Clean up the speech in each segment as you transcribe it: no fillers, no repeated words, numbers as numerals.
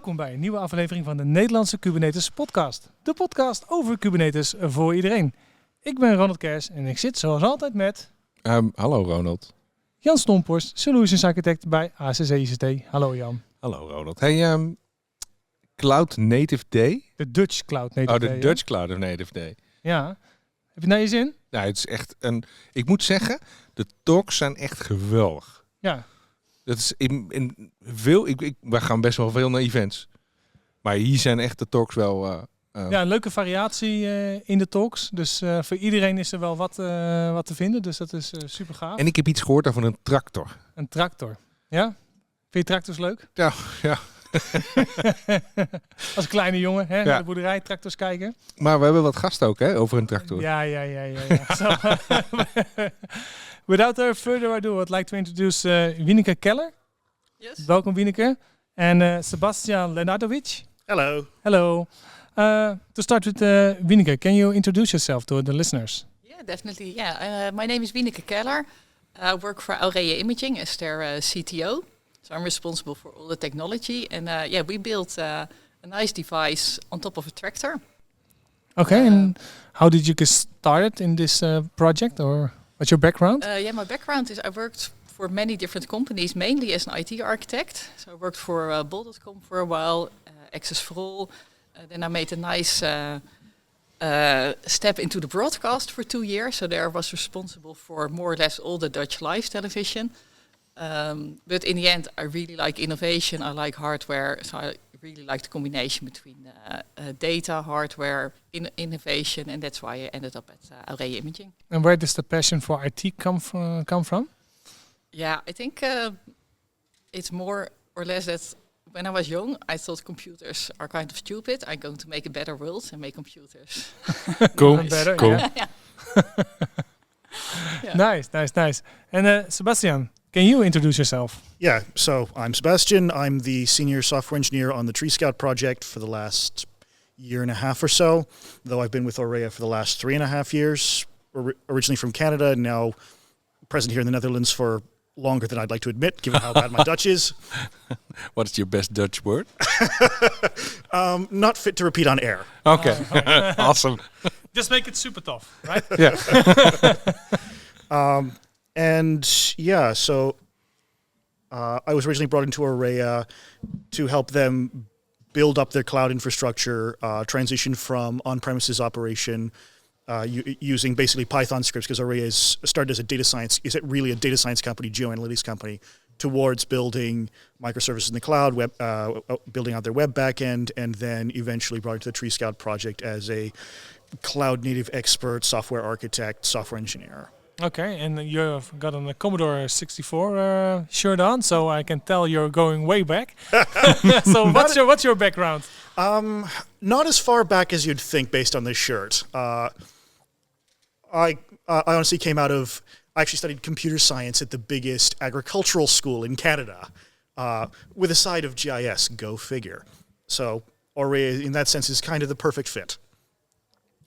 Welkom bij een nieuwe aflevering van de Nederlandse Kubernetes podcast. De podcast over Kubernetes voor iedereen. Ik ben Ronald Kers en ik zit zoals altijd met... Hallo Ronald. Jan Stomphorst, Solutions Architect bij ACC ICT. Hallo Jan. Hallo Ronald. Hey, Cloud Native Day? De Dutch Cloud Native Day. Oh, de Dutch Cloud Native Day. Ja. Heb je naar je zin? Nou, het is echt een... Ik moet zeggen, de talks zijn echt geweldig. Ja. Dat is in veel... We gaan best wel veel naar events. Maar hier zijn echt de talks wel... Ja, een leuke variatie in de talks. Dus voor iedereen is er wel wat te vinden. Dus dat is super gaaf. En ik heb iets gehoord over een tractor. Een tractor. Ja? Vind je tractors leuk? Ja. Als kleine jongen, hè, Ja. naar de boerderij tractors kijken. Maar we hebben wat gasten ook, hè, over een tractor. Ja. So, without further ado, I'd like to introduce Wieneke Keller. Yes. Welkom Wieneke. En Sebastian Lenartowicz. Hello. Hello. To start with Wieneke, can you introduce yourself to the listeners? Yeah, definitely. Yeah, my name is Wieneke Keller. I work for Aurea Imaging as their CTO. So I'm responsible for all the technology. And we built a nice device on top of a tractor. Okay, and how did you get started in this project, or what's your background? My background is I worked for many different companies, mainly as an IT architect. So I worked for Bol.com for a while, Access for All. Then I made a nice step into the broadcast for 2 years. So there I was responsible for more or less all the Dutch live television. But in the end, I really like innovation. I like hardware. So I really like the combination between data, hardware, innovation. And that's why I ended up at Aurea Imaging. And where does the passion for IT come from? Yeah, I think it's more or less that when I was young, I thought computers are kind of stupid. I'm going to make a better world and make computers. Cool. Nice. Better, cool. Yeah. Yeah. Nice. And Sebastian, can you introduce yourself? Yeah, so I'm Sebastian. I'm the senior software engineer on the TreeScout project for the last year and a half or so, though I've been with Aurea for the last 3.5 years, originally from Canada, and now present here in the Netherlands for longer than I'd like to admit, given how bad my Dutch is. What is your best Dutch word? Not fit to repeat on air. Okay, awesome. Just make it super tough, right? Yeah. So I was originally brought into Aurea to help them build up their cloud infrastructure, transition from on-premises operation using basically Python scripts, because Aurea is started as a data science company, geoanalytics company, towards building microservices in the cloud, building out their web backend, and then eventually brought into the TreeScout project as a cloud native expert, software architect, software engineer. Okay, and you've got a Commodore 64 shirt on, so I can tell you're going way back. So what's your background? Not as far back as you'd think based on this shirt. I honestly came out of... I actually studied computer science at the biggest agricultural school in Canada, with a side of GIS, go figure. So Aurea, in that sense, is kind of the perfect fit.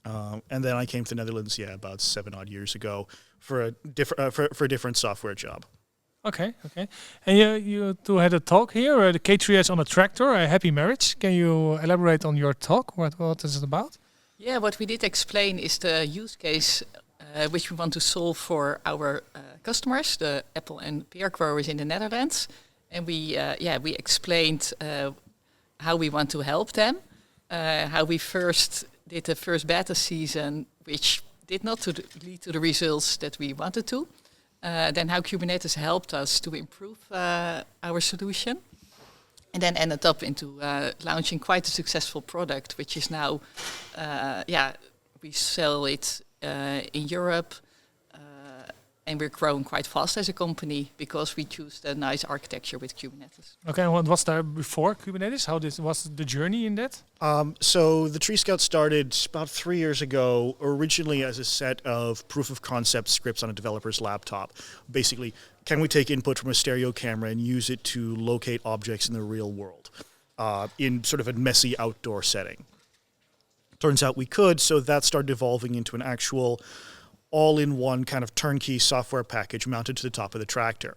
And then I came to the Netherlands, about 7 odd years ago for a different software job. Okay. And you two had a talk here, the K3s on a tractor, a happy marriage. Can you elaborate on your talk? What is it about? Yeah, what we did explain is the use case which we want to solve for our customers, the apple and pear growers in the Netherlands. And we explained how we want to help them, how we first did the first beta season, which did not lead to the results that we wanted to. Then how Kubernetes helped us to improve our solution. And then ended up into launching quite a successful product, which is now, we sell it in Europe. And we're growing quite fast as a company because we choose the nice architecture with Kubernetes. Okay, and what was there before Kubernetes? Was the journey in that? So the TreeScout started about 3 years ago, originally as a set of proof of concept scripts on a developer's laptop. Basically, can we take input from a stereo camera and use it to locate objects in the real world in sort of a messy outdoor setting? Turns out we could, so that started evolving into an actual all-in-one kind of turnkey software package mounted to the top of the tractor.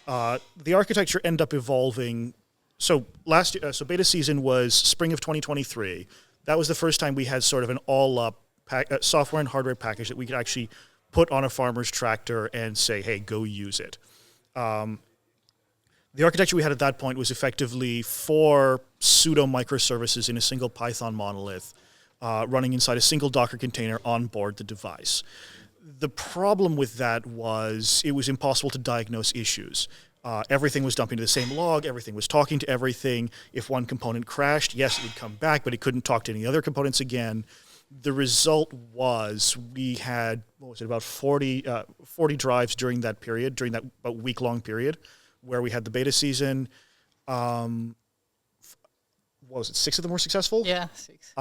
The architecture ended up evolving so last year, so beta season was spring of 2023. That was the first time we had sort of an all-up software and hardware package that we could actually put on a farmer's tractor and say, hey, go use it. The architecture we had at that point was effectively 4 pseudo microservices in a single Python monolith running inside a single Docker container on board the device. The problem with that was it was impossible to diagnose issues. Everything was dumping to the same log. Everything was talking to everything. If one component crashed, yes, it would come back, but it couldn't talk to any other components again. The result was we had, about 40 drives during that period, during that about week-long period, where we had the beta season. 6 of them were successful? Yeah, 6.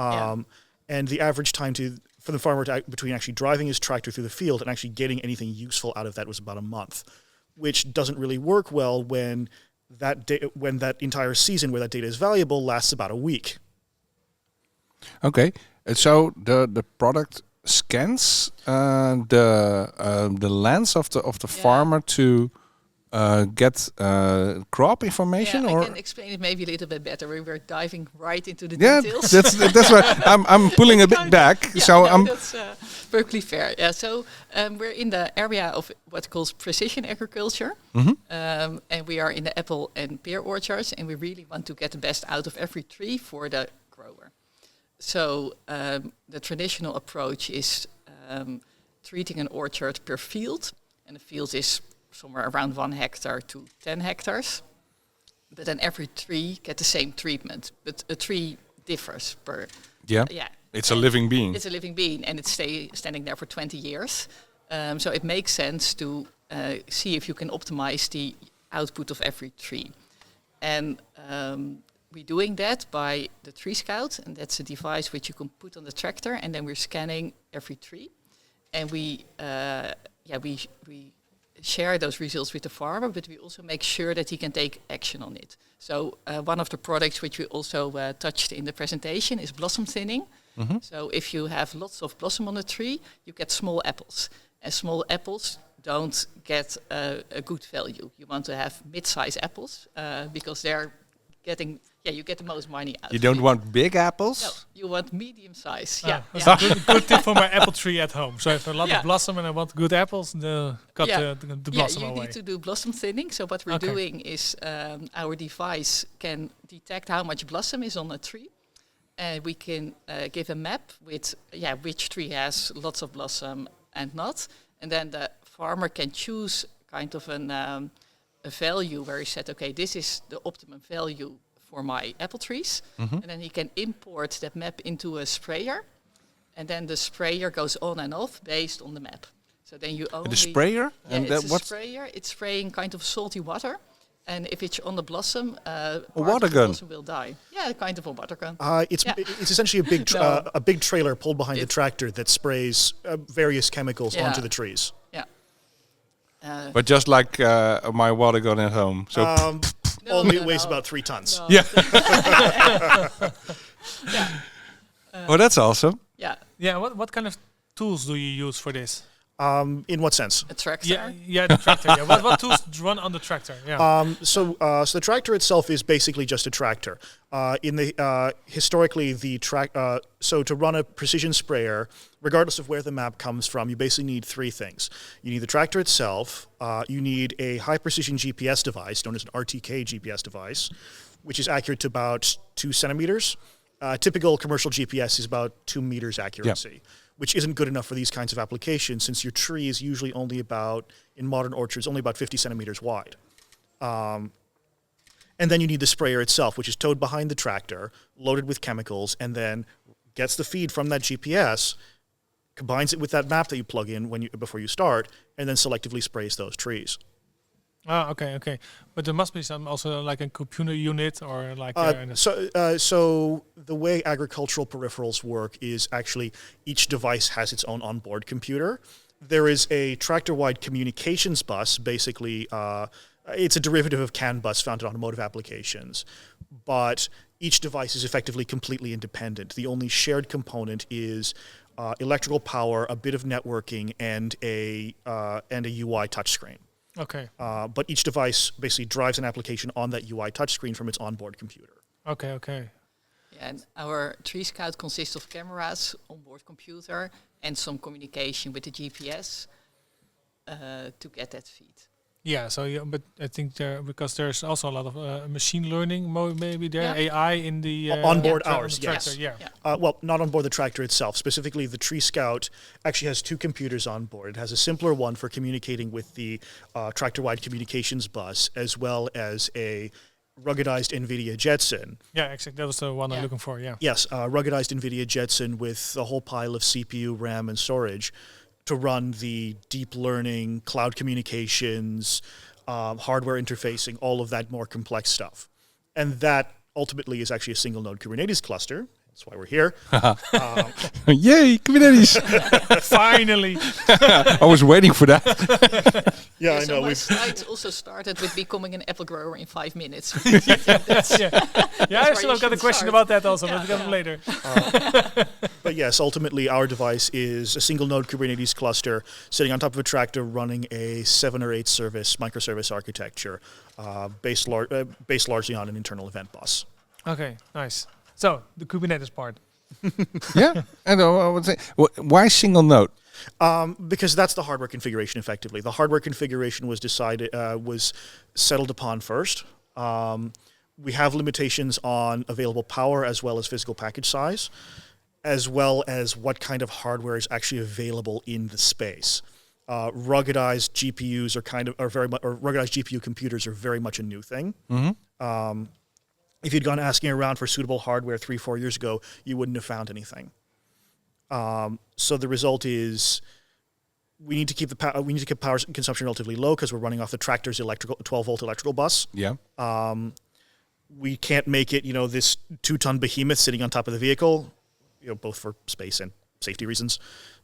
And the average time for the farmer between actually driving his tractor through the field and actually getting anything useful out of that was about a month, which doesn't really work well when that entire season where that data is valuable lasts about a week. Okay, so the product scans the lens of the farmer to get crop information, Yeah, or I can explain it maybe a little bit better. We were diving right into the yeah, details. that's why I'm pulling a bit back. Yeah, so no, I'm that's perfectly fair. Yeah, so we're in the area of what calls precision agriculture, and we are in the apple and pear orchards, and we really want to get the best out of every tree for the grower. So the traditional approach is treating an orchard per field, and the field is somewhere around 1 hectare to 10 hectares. But then every tree get the same treatment. But a tree differs per... yeah. It's a living being. It's a living being, and it's standing there for 20 years. So it makes sense to see if you can optimize the output of every tree. And we're doing that by the TreeScout, and that's a device which you can put on the tractor, and then we're scanning every tree. And we share those results with the farmer, but we also make sure that he can take action on it. So one of the products which we also touched in the presentation is blossom thinning. So if you have lots of blossom on a tree, you get small apples. And small apples don't get a good value. You want to have mid-size apples because they're getting... Yeah, you get the most money out. You don't want big apples? No, you want medium size. Yeah, That's a good tip for my apple tree at home. So I have a lot of blossom and I want good apples, cut the blossom you away. need to do blossom thinning. So what we're doing is our device can detect how much blossom is on a tree. And we can give a map with which tree has lots of blossom and not. And then the farmer can choose kind of a value where he said, okay, this is the optimum value for my apple trees, and then he can import that map into a sprayer, and then the sprayer goes on and off based on the map. So then you only... The sprayer? Yeah, and it's a sprayer. It's spraying kind of salty water, and if it's on the blossom, a water gun. The blossom will die. Yeah, kind of a water gun. It's essentially a big trailer pulled behind the tractor that sprays various chemicals onto the trees. Yeah. But just like my water gun at home. So only weighs about 3 tons. No. yeah. Oh, that's awesome. Yeah. Yeah. What kind of tools do you use for this? In what sense? A tractor. Yeah, the tractor. Yeah. What tools run on the tractor? Yeah. So the tractor itself is basically just a tractor. Historically, so to run a precision sprayer, regardless of where the map comes from, you basically need 3 things. You need the tractor itself. You need a high precision GPS device known as an RTK GPS device, which is accurate to about 2 centimeters. Typical commercial GPS is about 2 meters accuracy. Which isn't good enough for these kinds of applications, since your tree is usually only in modern orchards, only about 50 centimeters wide. And then you need the sprayer itself, which is towed behind the tractor, loaded with chemicals, and then gets the feed from that GPS, combines it with that map that you plug in before you start, and then selectively sprays those trees. Okay. But there must be some also like a computer unit or like. So the way agricultural peripherals work is actually each device has its own onboard computer. There is a tractor-wide communications bus, basically. It's a derivative of CAN bus found in automotive applications, but each device is effectively completely independent. The only shared component is electrical power, a bit of networking, and a UI touchscreen. Okay. But each device basically drives an application on that UI touchscreen from its onboard computer. Okay. Yeah, and our TreeScout consists of cameras, onboard computer, and some communication with the GPS to get that feed. Yeah. So, but I think because there's also a lot of machine learning, maybe there Yeah. AI in the Onboard on the hours, tractor, yes. Yeah. Well, not on board the tractor itself. Specifically, the TreeScout actually has 2 computers on board. It has a simpler one for communicating with the tractor-wide communications bus, as well as a ruggedized NVIDIA Jetson. Yeah, exactly. That was the one I'm looking for. Yeah. Yes, ruggedized NVIDIA Jetson with a whole pile of CPU, RAM, and storage to run the deep learning, cloud communications, hardware interfacing, all of that more complex stuff. And that ultimately is actually a single node Kubernetes cluster. That's why we're here. Yay, Kubernetes! Finally. I was waiting for that. Yeah, I So know. my We've, slides also started with becoming an apple grower in 5 minutes. Yeah. Yeah, I where still you have got a should question start. about that also, but we'll get later. but yes, ultimately our device is a single node Kubernetes cluster sitting on top of a tractor running a 7 or 8 service microservice architecture based largely on an internal event bus. Okay, nice. So the Kubernetes part. Yeah, and I would say, why single node? Because that's the hardware configuration effectively. The hardware configuration was was settled upon first. We have limitations on available power as well as physical package size, as well as what kind of hardware is actually available in the space. Ruggedized GPUs ruggedized GPU computers are very much a new thing. Mm-hmm. If you'd gone asking around for suitable hardware 3-4 years ago, you wouldn't have found anything. So the result is we need to keep power consumption relatively low because we're running off the tractor's 12-volt electrical bus. Yeah. We can't make it, this 2-ton behemoth sitting on top of the vehicle, both for space and safety reasons.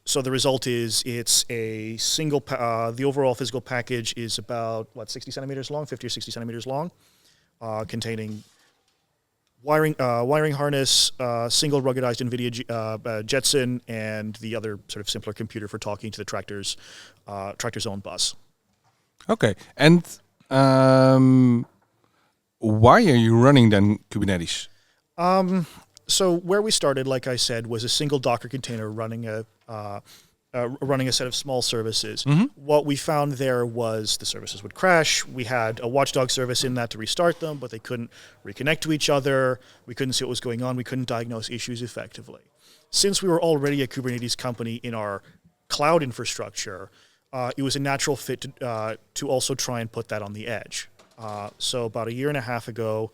So the result is it's a single. The overall physical package is about 60 centimeters long, 50 or 60 centimeters long, containing wiring harness, single ruggedized NVIDIA Jetson, and the other sort of simpler computer for talking to the tractor's own bus. Okay, and why are you running then Kubernetes? So where we started, like I said, was a single Docker container running a set of small services. Mm-hmm. What we found there was the services would crash. We had a watchdog service in that to restart them, but they couldn't reconnect to each other. We couldn't see what was going on. We couldn't diagnose issues effectively. Since we were already a Kubernetes company in our cloud infrastructure, it was a natural fit to also try and put that on the edge. So about a year and a half ago,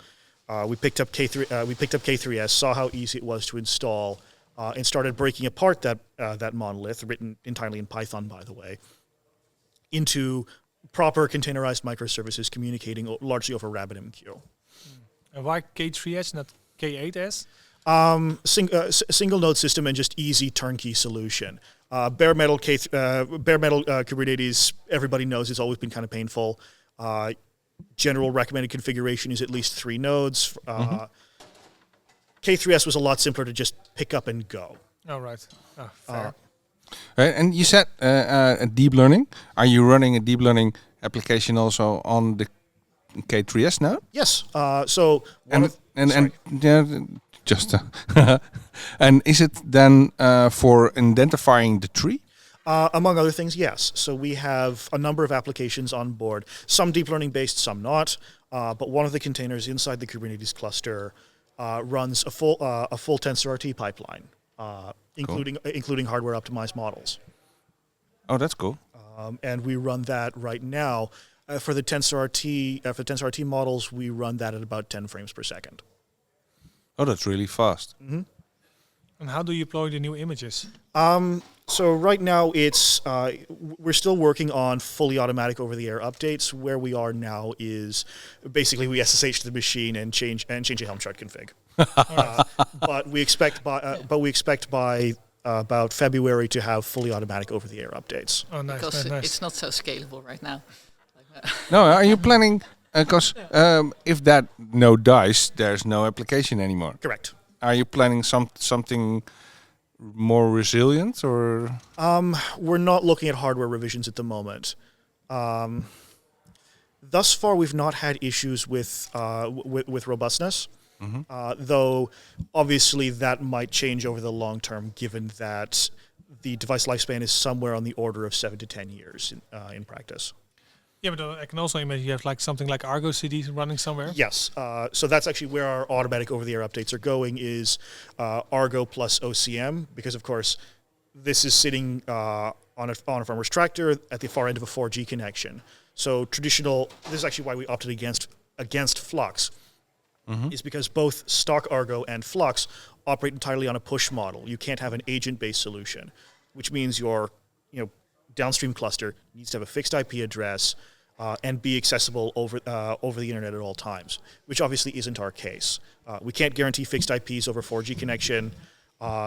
we picked up K3s, saw how easy it was to install, and started breaking apart that monolith, written entirely in Python, by the way, into proper containerized microservices communicating largely over RabbitMQ. And why K3s, not K8s? Single node system and just easy turnkey solution. Bare metal Kubernetes, everybody knows, it's always been kind of painful. General recommended configuration is at least 3 nodes. K3s was a lot simpler to just pick up and go. Oh, right. Oh, fair. And you said deep learning. Are you running a deep learning application also on the K3s node? Yes. And is it then for identifying the tree? Among other things, yes. So we have a number of applications on board, some deep learning based, some not. But one of the containers inside the Kubernetes cluster runs a full TensorRT pipeline, including hardware optimized models. Oh, that's cool. And we run that right now. For the TensorRT models, we run that at about 10 frames per second. Oh, that's really fast. Mm-hmm. And how do you deploy the new images? So right now we're still working on fully automatic over-the-air updates. Where we are now is basically we SSH to the machine and change a Helm chart config. But we expect by about February to have fully automatic over-the-air updates. Oh, nice. Because nice. it's not so scalable right now. No, are you planning? Because if that node dies, there's no application anymore. Correct. Are you planning something more resilient, or? We're not looking at hardware revisions at the moment. Thus far, we've not had issues with robustness, though obviously that might change over the long term, given that the device lifespan is somewhere on the order of 7 to 10 years in practice. Yeah, but I can also imagine you have like something like Argo CDs running somewhere. Yes, so that's actually where our automatic over-the-air updates are going, is Argo plus OCM, because of course this is sitting on a farmer's tractor at the far end of a 4G connection. So traditional, this is actually why we opted against Flux, is because both stock Argo and Flux operate entirely on a push model. You can't have an agent-based solution, which means your downstream cluster needs to have a fixed IP address and be accessible over the internet at all times, which obviously isn't our case. We can't guarantee fixed IPs over 4G connection,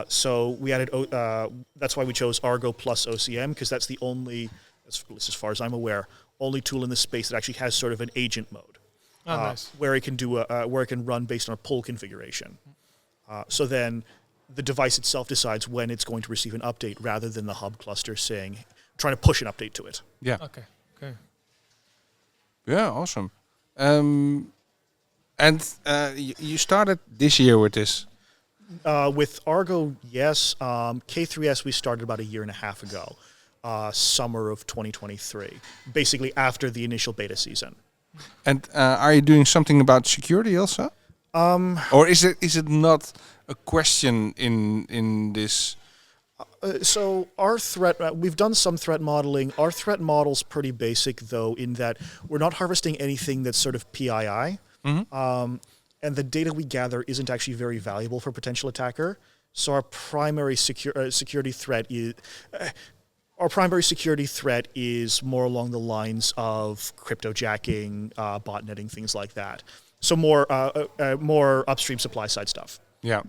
so we added. That's why we chose Argo plus OCM, because that's the only, as far as I'm aware, only tool in this space that actually has sort of an agent mode, Nice. where it can where it can run based on a pull configuration. So then the device itself decides when it's going to receive an update, rather than the hub cluster trying to push an update to it. Yeah. Okay. Yeah, awesome. And you started this year with this. With Argo, yes. K3s we started about a year and a half ago, summer of 2023, basically after the initial beta season. And are you doing something about security also? Or is it not a question in this? So our threat, we've done some threat modeling. Our threat model's pretty basic, though, in that we're not harvesting anything that's sort of PII. And the data we gather isn't actually very valuable for a potential attacker. So our primary security threat is more along the lines of cryptojacking, botnetting, things like that. So more upstream supply side stuff. Yeah.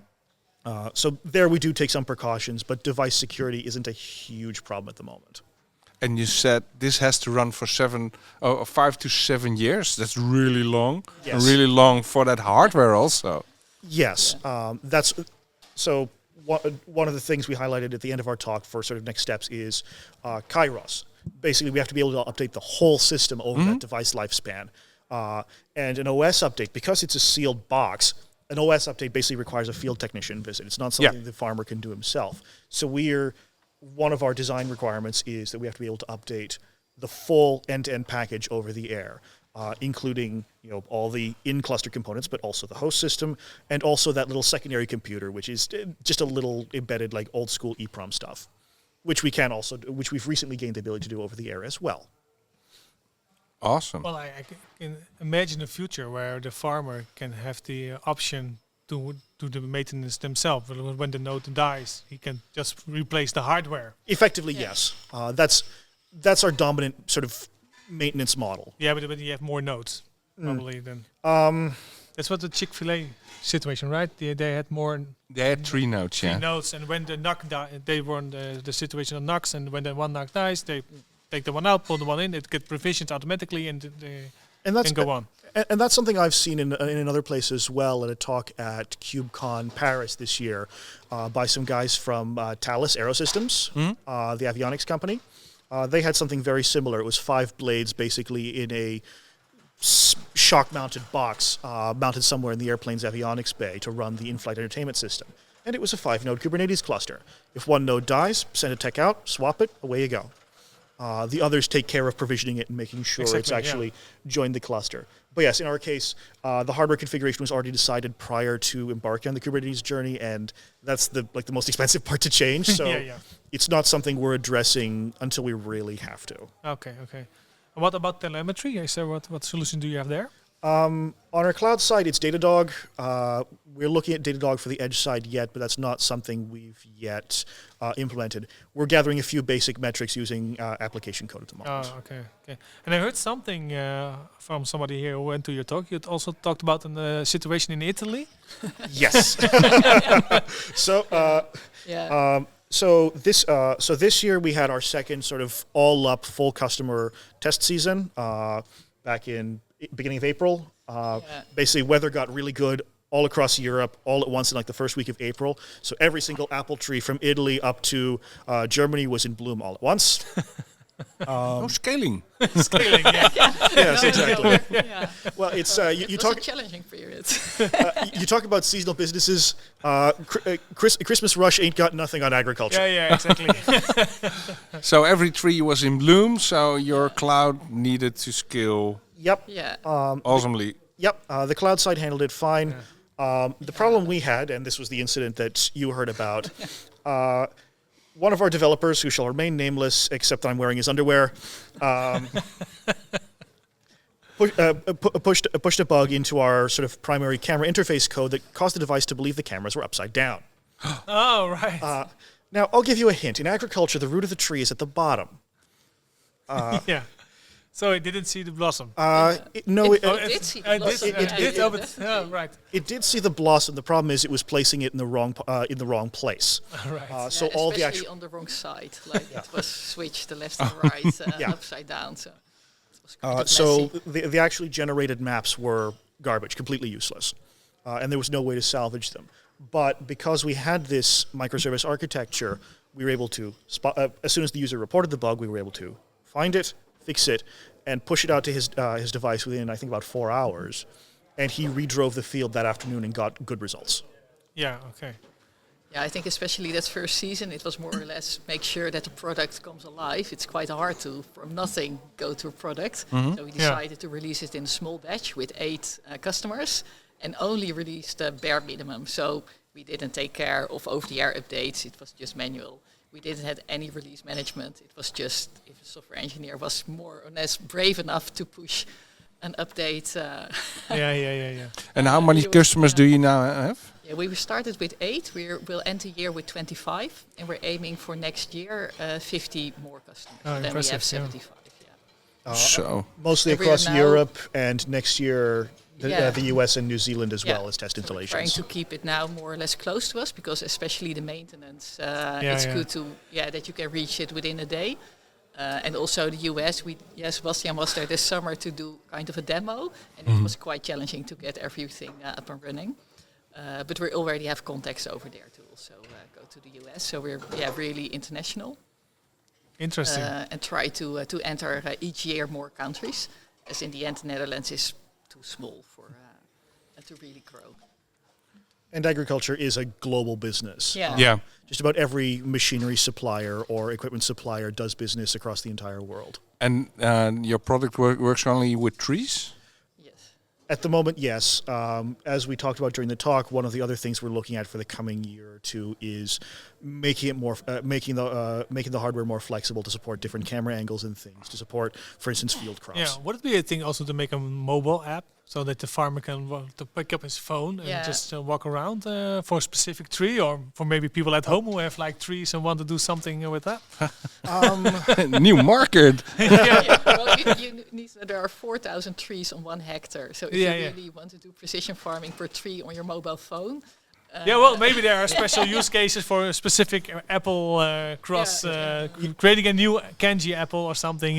So there we do take some precautions, but device security isn't a huge problem at the moment. And you said this has to run for 5 to 7 years. That's really long. Yes. And really long for that hardware also. Yes, that's so. One of the things we highlighted at the end of our talk for sort of next steps is K3s. Basically, we have to be able to update the whole system over that device lifespan. And an OS update, because it's a sealed box, an OS update basically requires a field technician visit. It's not something the farmer can do himself. So one of our design requirements is that we have to be able to update the full end-to-end package over the air, including all the in-cluster components, but also the host system, and also that little secondary computer, which is just a little embedded like old-school EEPROM stuff, which we've recently gained the ability to do over the air as well. Awesome. Well, I can imagine a future where the farmer can have the option to do the maintenance themselves. When the node dies, he can just replace the hardware. Effectively, yes. That's our dominant sort of maintenance model. Yeah, but you have more nodes probably then. That's what the Chick-fil-A situation, right? They had more. They had 3 nodes, Three nodes, and when the NUC they were in the situation of NUCs, and when the one NUC dies, they take the one out, pull the one in, it gets provisioned automatically, and that's can go on. And that's something I've seen in another place as well, at a talk at KubeCon Paris this year by some guys from Thales Aerosystems, the avionics company. They had something very similar. It was 5 blades basically in a shock-mounted box mounted somewhere in the airplane's avionics bay to run the in-flight entertainment system. And it was a 5-node Kubernetes cluster. If one node dies, send a tech out, swap it, away you go. The others take care of provisioning it and making sure it's actually joined the cluster. But yes, in our case, the hardware configuration was already decided prior to embarking on the Kubernetes journey, and that's the most expensive part to change. So it's not something we're addressing until we really have to. Okay. And what about telemetry? I said, what solution do you have there? On our cloud side, it's Datadog. We're looking at Datadog for the edge side yet, but that's not something we've yet implemented. We're gathering a few basic metrics using application code at the moment. Oh, okay. And I heard something from somebody here who went to your talk. You also talked about a situation in Italy. Yes. So this year we had our second sort of all-up full customer test season back in beginning of April. Basically, weather got really good all across Europe all at once in like the first week of April. So every single apple tree from Italy up to Germany was in bloom all at once. Scaling. Scaling, yeah. Yes, exactly. Yeah. Well, it's It you was talk a challenging period. you talk about seasonal businesses. Christmas rush ain't got nothing on agriculture. Yeah, exactly. So every tree was in bloom, so your cloud needed to scale Yep. Yeah. awesomely. Yep. The cloud side handled it fine. The problem we had, and this was the incident that you heard about, one of our developers, who shall remain nameless, except that I'm wearing his underwear, pushed a bug into our sort of primary camera interface code that caused the device to believe the cameras were upside down. Oh, right. Now, I'll give you a hint. In agriculture, the root of the tree is at the bottom. Yeah. So it didn't see the blossom. It did see the blossom. Right. It did see the blossom. The problem is it was placing it in the wrong place. Right. So all the especially on the wrong side, like it was switched to left and right, upside down. So it was quite so messy. the actually generated maps were garbage, completely useless, and there was no way to salvage them. But because we had this microservice architecture, we were able to spot. As soon as the user reported the bug, we were able to find it, fix it, and push it out to his device within, I think, about 4 hours. And he redrove the field that afternoon and got good results. Yeah, okay. Yeah, I think especially that first season, it was more or less make sure that the product comes alive. It's quite hard to, from nothing, go to a product. So we decided to release it in a small batch with 8 customers and only released the bare minimum. So we didn't take care of over-the-air updates. It was just manual. We didn't have any release management. It was just if a software engineer was more or less brave enough to push an update. Yeah. And how many customers do you now have? Yeah, we started with 8. We'll end the year with 25, and we're aiming for next year 50 more customers. Oh, then we have impressive, 75. Yeah. So Mostly And we are across now- Europe, and next year the US and New Zealand as Yeah. well as test So we're trying installations. to keep it now more or less close to us, because especially the maintenance, Yeah, it's yeah. good to that you can reach it within a day. And also the US, Sebastian was there this summer to do kind of a demo, and it was quite challenging to get everything up and running. But we already have contacts over there to also go to the US, so we're really international. Interesting. And try to enter each year more countries, as in the end the Netherlands is too small for to really grow. And agriculture is a global business. Yeah. Just about every machinery supplier or equipment supplier does business across the entire world. and your product works only with trees? Yes. At the moment, yes. As we talked about during the talk, one of the other things we're looking at for the coming year or two is making it more, making the hardware more flexible to support different camera angles and things, to support, for instance, field crops. Yeah, would it be a thing also to make a mobile app so that the farmer can to pick up his phone and just walk around for a specific tree, or for maybe people at home who have like trees and want to do something with that? New market. Well, you need, there are 4,000 trees on 1 hectare. So if you really want to do precision farming per tree on your mobile phone. Well, maybe there are special use cases for a specific apple cross, creating a new kanji apple or something,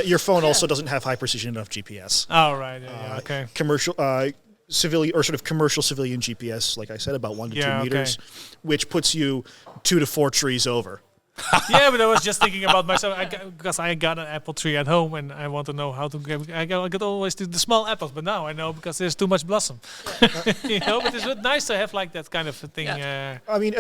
Your phone also doesn't have high precision enough GPS. Oh, right. Okay. Commercial, civilian, or sort of commercial civilian GPS, like I said, about 1 to 2 meters, which puts you 2 to 4 trees over. Yeah, but I was just thinking about myself because I got an apple tree at home and I want to know how to get. I could always do the small apples, but now I know because there's too much blossom. But it's nice to have like that kind of a thing. I mean,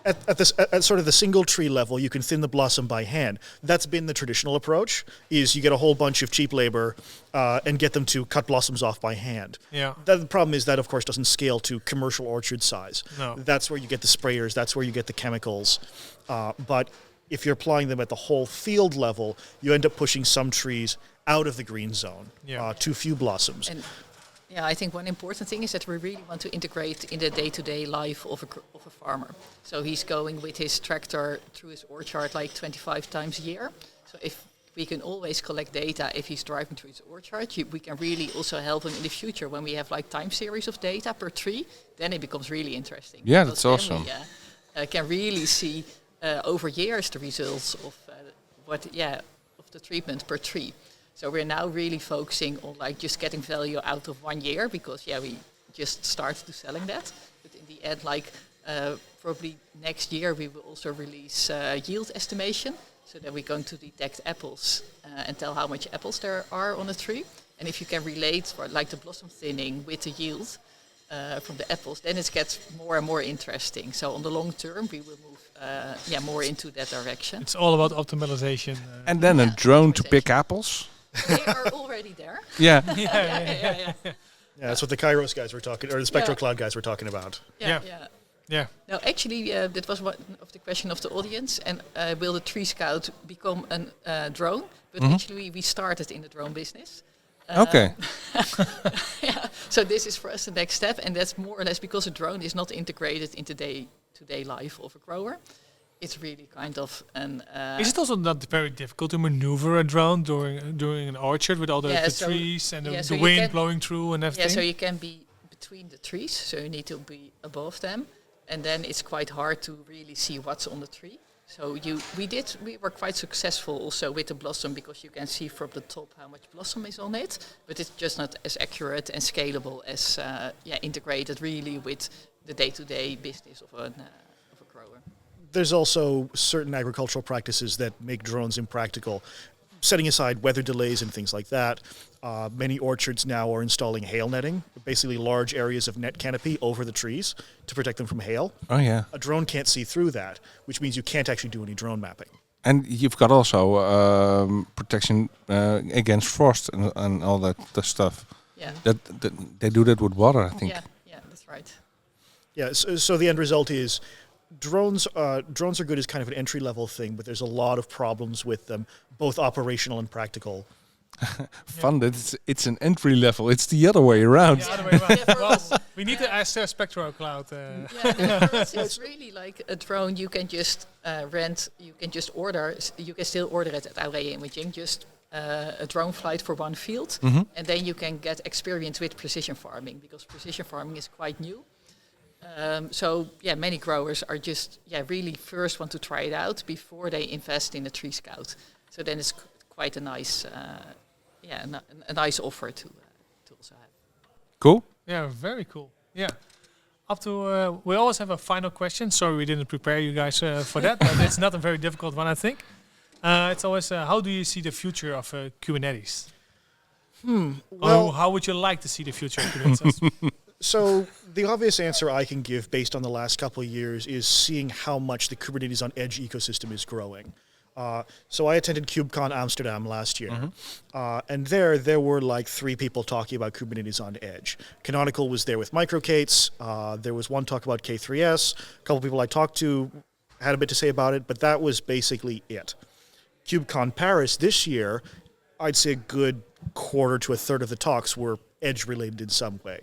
at sort of the single tree level, you can thin the blossom by hand. That's been the traditional approach: is you get a whole bunch of cheap labor and get them to cut blossoms off by hand. Yeah. The problem is that, of course, doesn't scale to commercial orchard size. No. That's where you get the sprayers. That's where you get the chemicals. But if you're applying them at the whole field level, you end up pushing some trees out of the green zone. Too few blossoms. And I think one important thing is that we really want to integrate in the day-to-day life of a farmer. So he's going with his tractor through his orchard like 25 times a year. So if we can always collect data if he's driving through his orchard, we can really also help him in the future when we have like time series of data per tree. Then it becomes really interesting. Yeah, Because that's awesome. We can really see over years the results of of the treatment per tree. So we're now really focusing on like just getting value out of 1 year, because we just started to selling that. But in the end, like probably next year we will also release yield estimation. So then we're going to detect apples and tell how much apples there are on a tree. And if you can relate, like the blossom thinning with the yield from the apples, then it gets more and more interesting. So on the long term, we will move more into that direction. It's all about optimization. And then a drone to pick apples. They are already there. Yeah. Yeah. Yeah, that's what the K3s guys were talking, or the Spectral Cloud guys were talking about. Yeah. No, actually, that was one of the question of the audience. And will the TreeScout become a drone? But actually, we started in the drone business. Okay. So this is for us the next step, and that's more or less because a drone is not integrated into day-to-day life of a grower. It's really kind of an. Is it also not very difficult to maneuver a drone during an orchard with all the trees and the wind blowing through and everything? Yeah, so you can be between the trees, so you need to be above them, and then it's quite hard to really see what's on the tree. So we were quite successful also with the blossom because you can see from the top how much blossom is on it, but it's just not as accurate and scalable as integrated really with the day-to-day business of a grower. There's also certain agricultural practices that make drones impractical. Setting aside weather delays and things like that, many orchards now are installing hail netting, basically large areas of net canopy over the trees to protect them from hail. Oh, yeah. A drone can't see through that, which means you can't actually do any drone mapping. And you've got also protection against frost and all that stuff. Yeah. That they do that with water, I think. Yeah, that's right. Yeah, so the end result is drones are good as kind of an entry-level thing, but there's a lot of problems with them, both operational and practical. Fun that it's an entry level. It's the other way around. The other way around. Well, we need to ask Spectral Cloud. It's really like a drone you can just rent, you can just order, you can still order it at Aurea Imaging, just a drone flight for one field, and then you can get experience with precision farming, because precision farming is quite new. Many growers are just really first want to try it out before they invest in a TreeScout. So then it's quite a nice, a nice offer to also have. Cool. Yeah, very cool. Yeah. Up to we always have a final question. Sorry, we didn't prepare you guys for that, but it's not a very difficult one, I think. It's always how do you see the future of Kubernetes? Well, how would you like to see the future of Kubernetes? So the obvious answer I can give based on the last couple of years is seeing how much the Kubernetes on Edge ecosystem is growing. So I attended KubeCon Amsterdam last year, and there were like 3 people talking about Kubernetes on Edge. Canonical was there with Microservices. There was one talk about K3s. A couple people I talked to had a bit to say about it, but that was basically it. KubeCon Paris this year, I'd say a good quarter to a third of the talks were Edge related in some way.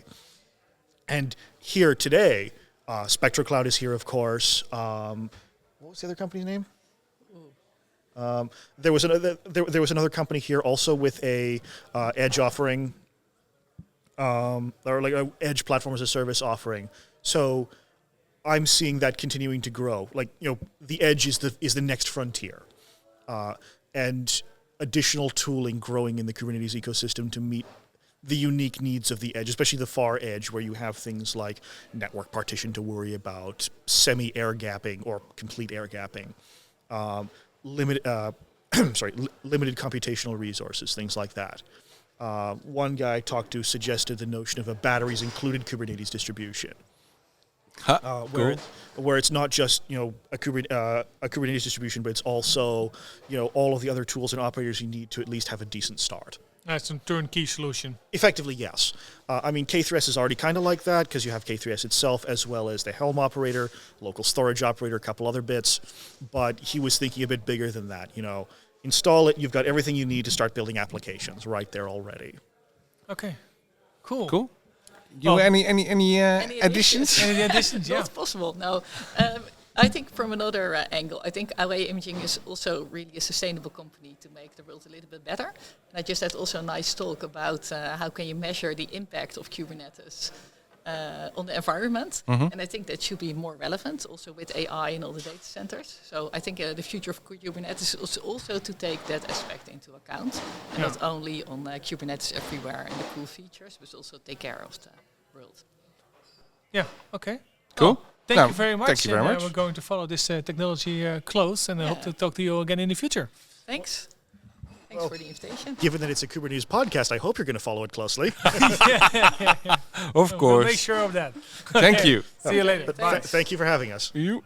And here today, Spectral Cloud is here, of course. What was the other company's name? There was another company here also with a Edge offering, or like a Edge platform as a service offering. So I'm seeing that continuing to grow. Like, the Edge is the next frontier, and additional tooling growing in the Kubernetes ecosystem to meet the unique needs of the edge, especially the far edge, where you have things like network partition to worry about, semi-air gapping or complete air gapping, limited computational resources, things like that. One guy I talked to suggested the notion of a batteries included Kubernetes distribution, where it's not just a Kubernetes distribution, but it's also all of the other tools and operators you need to at least have a decent start. That's a turnkey solution. Effectively, yes. K3s is already kind of like that because you have K3s itself as well as the Helm operator, local storage operator, a couple other bits. But he was thinking a bit bigger than that. Install it, you've got everything you need to start building applications right there already. Okay, cool. Cool. Any additions? Any additions? Yeah. Not possible. No. I think from another angle, I think Aurea Imaging is also really a sustainable company to make the world a little bit better. And I just had also a nice talk about how can you measure the impact of Kubernetes on the environment. And I think that should be more relevant also with AI and all the data centers. So I think the future of Kubernetes is also to take that aspect into account. And not only on Kubernetes everywhere and the cool features, but also take care of the world. Yeah, okay. Cool. Thank you very much. Thank you very much. We're going to follow this technology close, and I hope to talk to you again in the future. Thanks. Thanks for the invitation. Given that it's a Kubernetes podcast, I hope you're going to follow it closely. Of course. We'll make sure of that. Thank you. See you later. Thank you for having us. You.